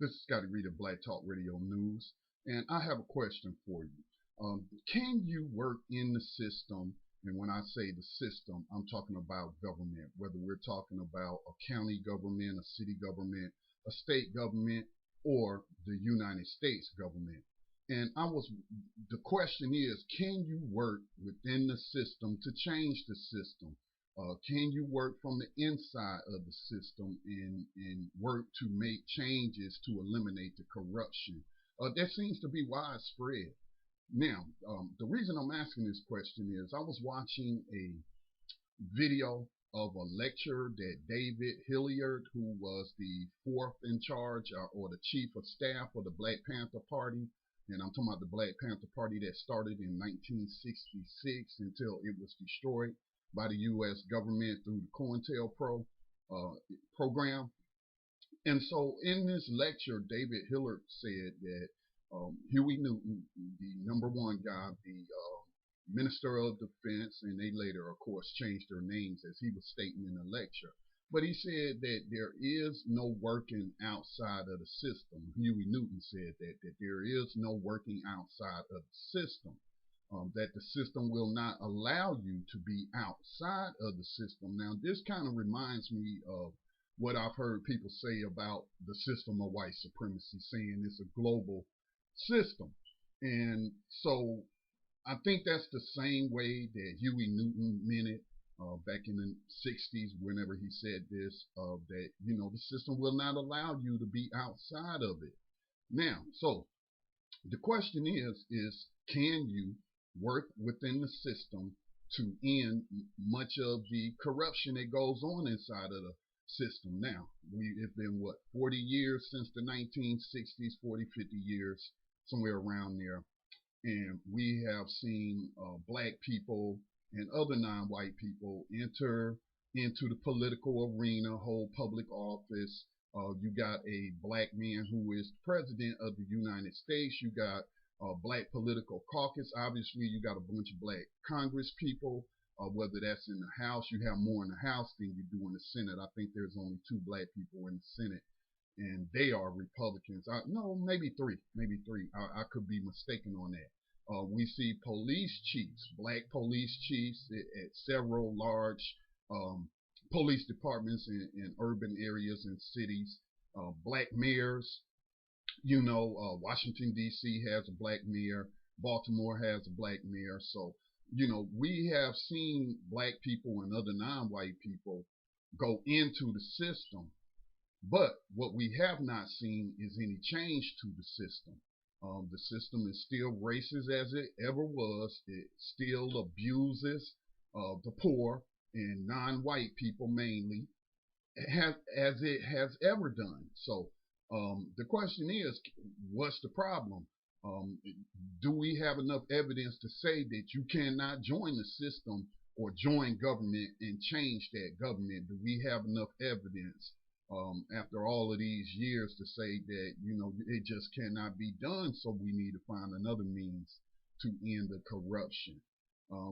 This is Scotty Reed of Black Talk Radio News, and I have a question for you. Can you work in the system? And when I say the system, I'm talking about government, whether we're talking about a county government, a city government, a state government, or the United States government. And the question is, can you work within the system to change the system? Can you work from the inside of the system and work to make changes to eliminate the corruption? That seems to be widespread. Now, the reason I'm asking this question is I was watching a video of a lecture that David Hilliard, who was the fourth in charge or the chief of staff of the Black Panther Party, and I'm talking about the Black Panther Party that started in 1966 until it was destroyed by the U.S. government through the COINTELPRO program. And so in this lecture, David Hilliard said that Huey Newton, the #1 guy, the Minister of Defense, and they later, of course, changed their names as he was stating in the lecture. But he said that there is no working outside of the system. Huey Newton said that there is no working outside of the system. That the system will not allow you to be outside of the system. Now, this kind of reminds me of what I've heard people say about the system of white supremacy, saying it's a global system. And so I think that's the same way that Huey Newton meant it back in the 60s, whenever he said this, that, the system will not allow you to be outside of it. Now, so the question is can you work within the system to end much of the corruption that goes on inside of the system? Now, it's been, 40 years since the 1960s, 40, 50 years, somewhere around there. And we have seen black people and other non-white people enter into the political arena, hold public office. You got a black man who is president of the United States. You got black political caucus. Obviously, you got a bunch of black Congress people, whether that's in the House. You have more in the House than you do in the Senate. I think there's only 2 black people in the Senate, and they are Republicans. No, maybe three. I could be mistaken on that. We see police chiefs, black police chiefs at several large police departments in urban areas and cities. Black mayors. Washington, D.C. has a black mayor. Baltimore has a black mayor. So, we have seen black people and other non-white people go into the system. But what we have not seen is any change to the system. The system is still racist as it ever was. It still abuses the poor and non-white people mainly, as it has ever done. So the question is, what's the problem? Do we have enough evidence to say that you cannot join the system or join government and change that government? Do we have enough evidence after all of these years to say that, it just cannot be done, so we need to find another means to end the corruption?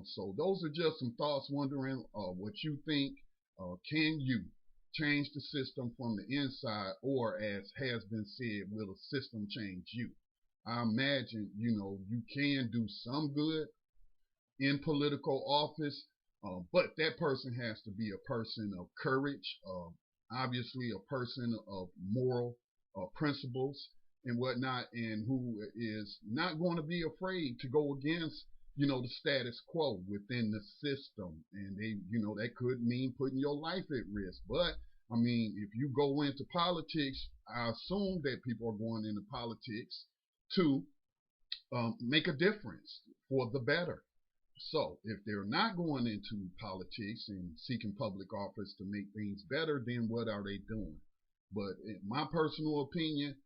So those are just some thoughts, wondering what you think. Can you change the system from the inside, or, as has been said, will the system change you? I imagine, you can do some good in political office, but that person has to be a person of courage, obviously a person of moral principles and whatnot, and who is not going to be afraid to go against, the status quo within the system. And that could mean putting your life at risk. But I mean, if you go into politics, I assume that people are going into politics to make a difference for the better. So if they're not going into politics and seeking public office to make things better, then what are they doing? But in my personal opinion,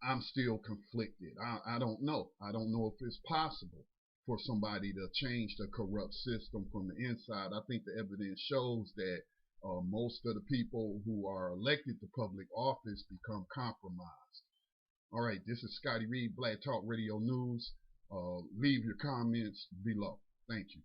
I'm still conflicted. I don't know. I don't know if it's possible for somebody to change the corrupt system from the inside. I think the evidence shows that most of the people who are elected to public office become compromised. All right, this is Scotty Reed, Black Talk Radio News. Leave your comments below. Thank you.